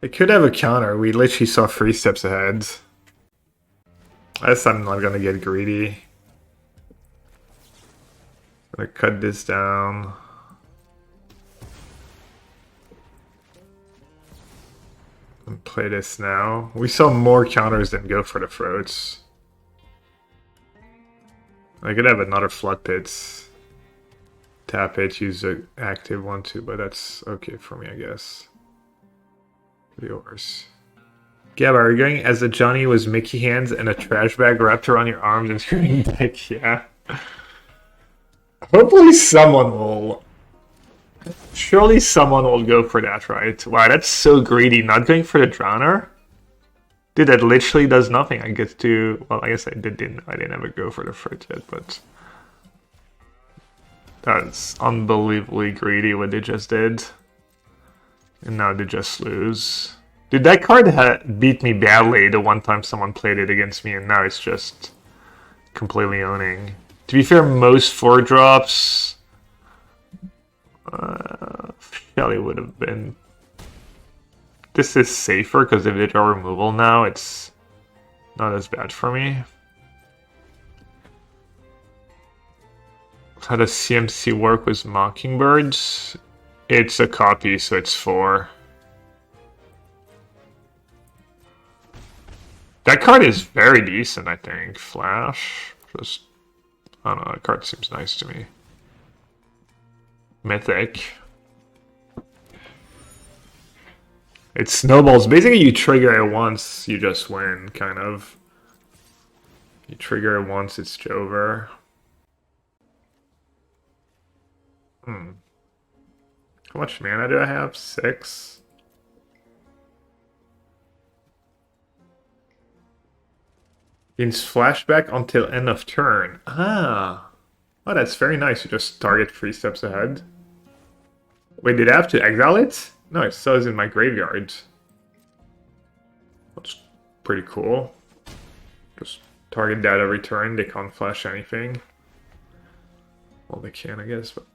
It could have a counter. We literally saw 3 steps ahead. I guess I'm not gonna get greedy. Gonna cut this down. And play this now. We saw more counters than go for the throats. I could have another Flood Pits. Tap it, use the active one too, but that's okay for me, I guess. Yours. Gab, are you going as a Johnny was Mickey hands and a trash bag wrapped around your arms and screaming back? Yeah. Hopefully someone will. Surely someone will go for that, right? Wow, that's so greedy. Not going for the Drowner? Dude, that literally does nothing. I get to... Well, I guess I didn't ever go for the fruit yet, but... That's unbelievably greedy what they just did. And now they just lose. Dude, that card beat me badly the one time someone played it against me, and now it's just completely owning. To be fair, most 4-drops... Shelly would have been this is safer because if they draw removal now, it's not as bad for me. How does CMC work with Mockingbirds? It's a copy, so it's 4. That card is very decent, I think. Flash. Just, I don't know, that card seems nice to me. Mythic. It snowballs. Basically, you trigger it once, you just win, kind of. You trigger it once, it's over. How much mana do I have? 6? Gains flashback until end of turn. Ah. Oh, that's very nice. You just target 3 steps ahead. Wait, did I have to exile it? No, it still is in my graveyard. That's pretty cool. Just target that every turn. They can't flash anything. Well, they can, I guess, but...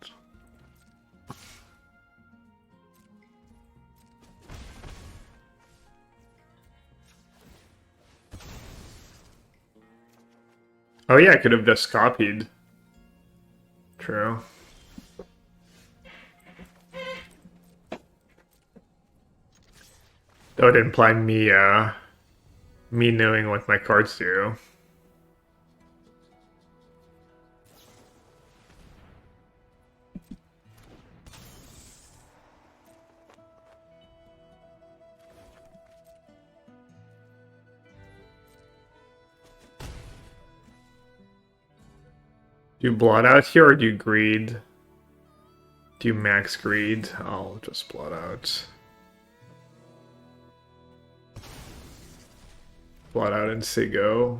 Oh yeah, I could have just copied. True. That would imply me knowing what my cards do. Do you blot out here or do you greed? Do you max greed? I'll just blot out. Blot out and say go.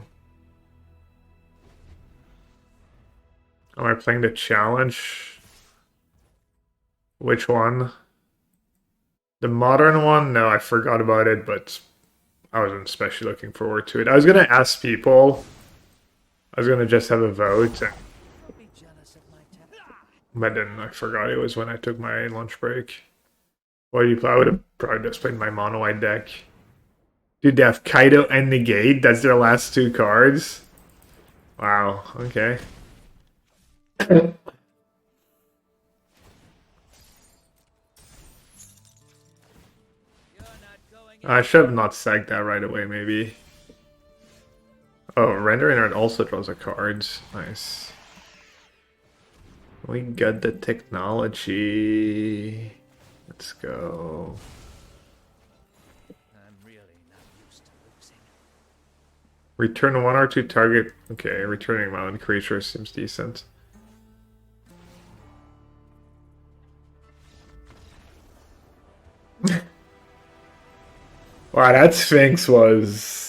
Am I playing the challenge? Which one? The modern one? No, I forgot about it, but I wasn't especially looking forward to it. I was gonna ask people. I was gonna just have a vote. But then I forgot it was when I took my lunch break. What do you play? I would have probably just played my mono white deck. Dude, they have Kaido and Negate. That's their last 2 cards. Wow, okay. I should have not sacked that right away, maybe. Oh, Render Inert also draws a card. Nice. We got the technology. Let's go. I'm really not used to losing. Return 1 or 2 target. Okay, returning mountain creature seems decent. Wow, that Sphinx was...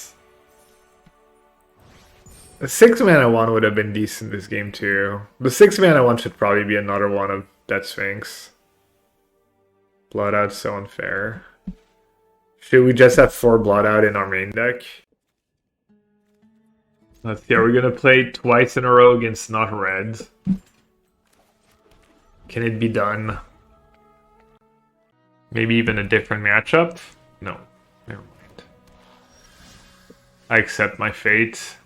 A 6 mana one would have been decent this game too. The 6 mana one should probably be another one of that Sphinx. Blot Out's so unfair. Should we just have 4 Blot Out in our main deck? Let's see, are we gonna play twice in a row against not red? Can it be done? Maybe even a different matchup? No, never mind. I accept my fate.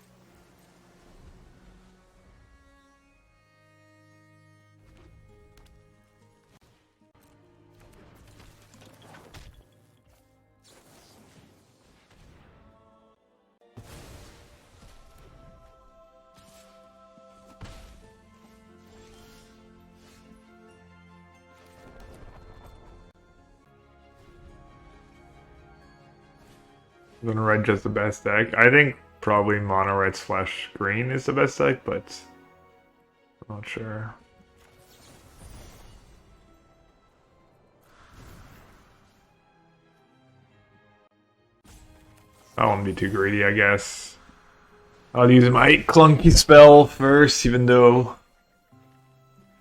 I'm gonna red just the best deck. I think probably mono red slash green is the best deck, but I'm not sure. I won't be too greedy, I guess. I'll use my clunky spell first, even though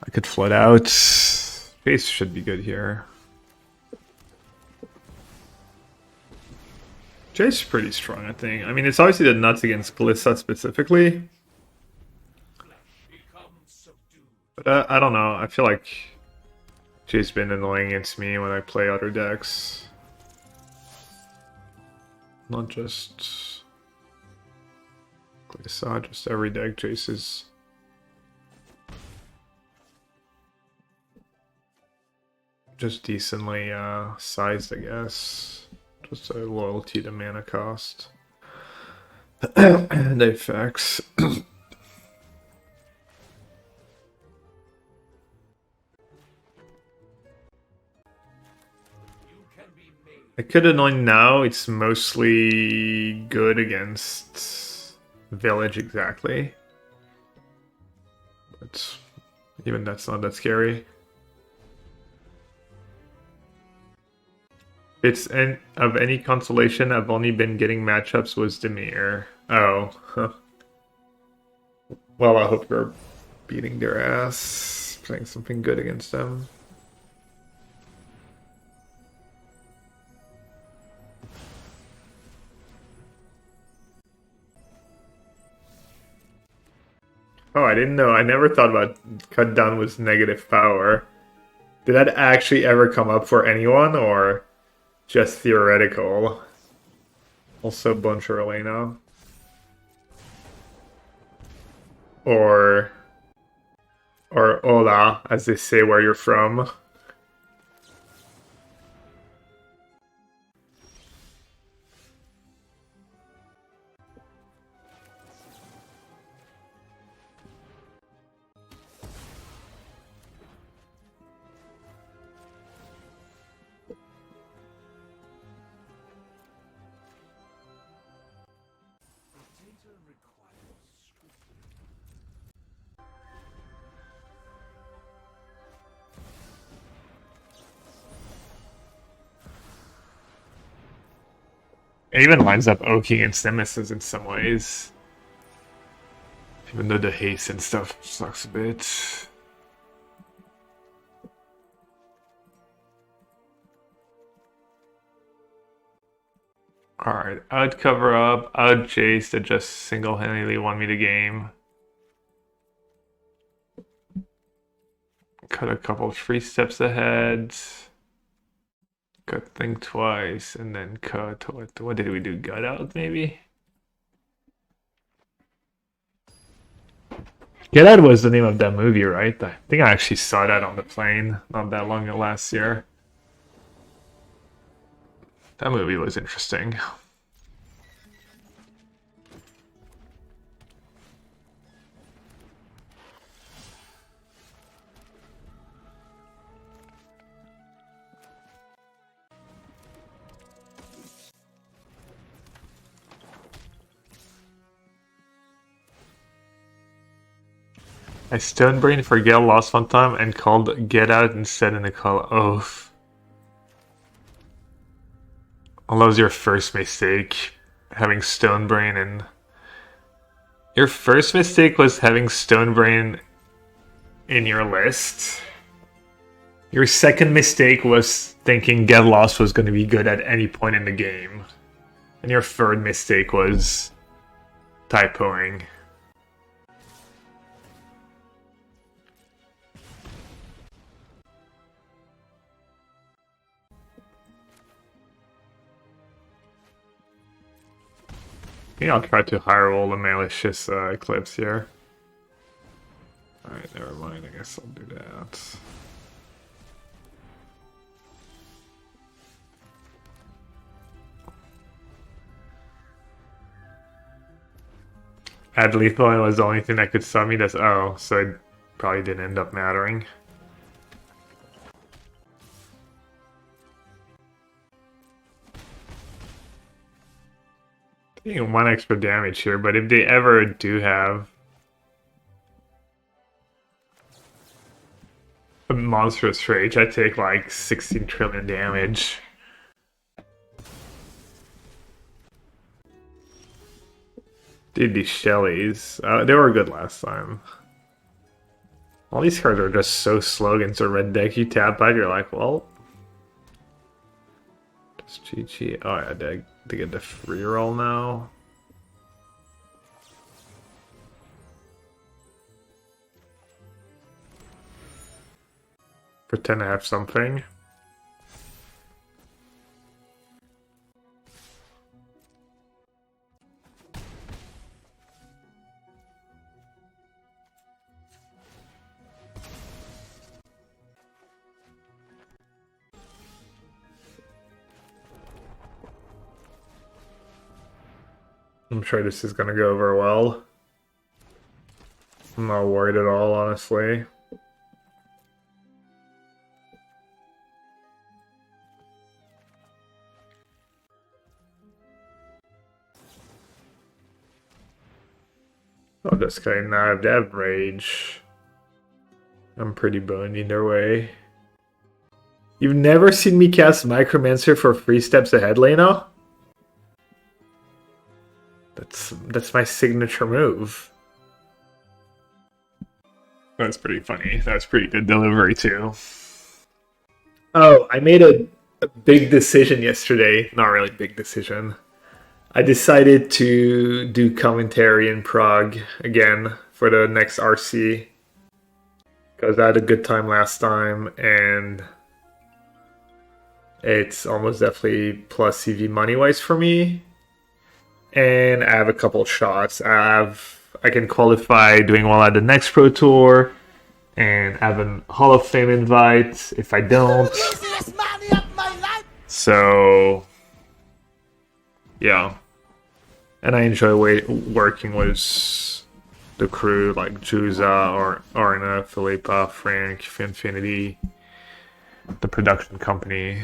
I could flood out. Jace should be good here. Jace is pretty strong, I think. I mean, it's obviously the nuts against Glissa specifically. But I don't know. I feel like Jace's been annoying against me when I play other decks. Not just I saw just every deck Jace's. Just decently sized, I guess. Just a loyalty to mana cost. And effects. I could anoint now. It's mostly good against Village exactly. But even that's not that scary. It's of any consolation, I've only been getting matchups with Dimir. Oh. Huh. Well, I hope you're beating their ass. Playing something good against them. Oh, I didn't know. I never thought about cut down with negative power. Did that actually ever come up for anyone, or just theoretical? Also, Boncher Elena. Or Hola, as they say where you're from. It even lines up Oki against Nemesis in some ways. Even though the haste and stuff sucks a bit. Alright, I'd cover up. I'd Jace to just single-handedly won me the game. Cut a couple 3 steps ahead. Cut Think twice, and then cut. What did we do? Gut Out, maybe? Get Out was the name of that movie, right? I think I actually saw that on the plane not that long ago last year. That movie was interesting. I Stonebrain for Gale lost one time and called Get Out instead in the call Oath. What was your first mistake? Having Stonebrain and... Your first mistake was having Stonebrain in your list. Your second mistake was thinking Get Lost was going to be good at any point in the game. And your third mistake was typoing. Maybe I'll try to high roll the Malicious Eclipse here. Alright, never mind. I guess I'll do that. Add lethal and it was the only thing that could stop me. That's oh, so it probably didn't end up mattering. Taking 1 extra damage here, but if they ever do have a monstrous rage, I take like 16 trillion damage. Dude, these Shellies, they were good last time. All these cards are just so slow against a red deck. You tap out, you're like, well, just GG. Oh yeah, they get the free roll now. Pretend to have something. I'm sure this is gonna go over well. I'm not worried at all, honestly. Oh, this guy now they have rage. I'm pretty boned either way. You've never seen me cast Micromancer for 3 steps ahead, Lena? That's my signature move. That's pretty funny. That's pretty good delivery too. Oh, I made a big decision yesterday. Not really big decision. I decided to do commentary in Prague again for the next RC. Because I had a good time last time, and it's almost definitely plus CV money-wise for me. And I have a couple shots. I can qualify doing well at the next Pro Tour, and I have a Hall of Fame invite if I don't. So, yeah. And I enjoy working with the crew like Juza, Arna, Philippa, Frank, Finfinity, the production company.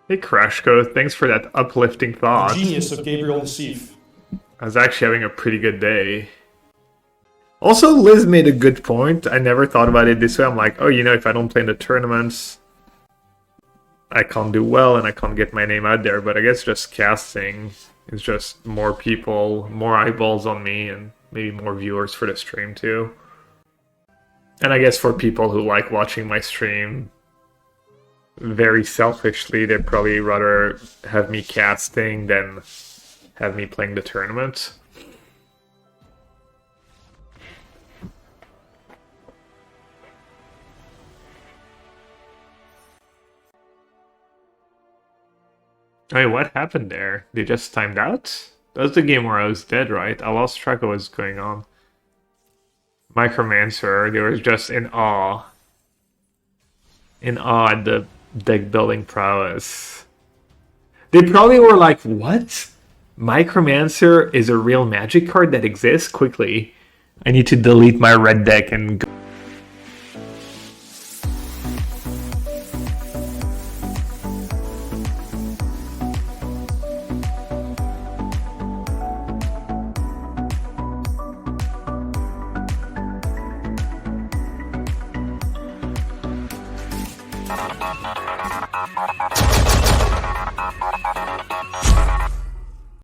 Hey Crashco, thanks for that uplifting thought. The genius of Gabriel Nassif. I was actually having a pretty good day. Also, Liz made a good point. I never thought about it this way. I'm like, oh, you know, if I don't play in the tournaments, I can't do well and I can't get my name out there. But I guess just casting is just more people, more eyeballs on me, and maybe more viewers for the stream too. And I guess for people who like watching my stream, very selfishly, they'd probably rather have me casting than have me playing the tournament. Wait, what happened there? They just timed out? That was the game where I was dead, right? I lost track of what's going on. Micromancer, they were just in awe. In awe at the deck building prowess. They probably were like, what? Micromancer is a real magic card that exists? Quickly. I need to delete my red deck and go.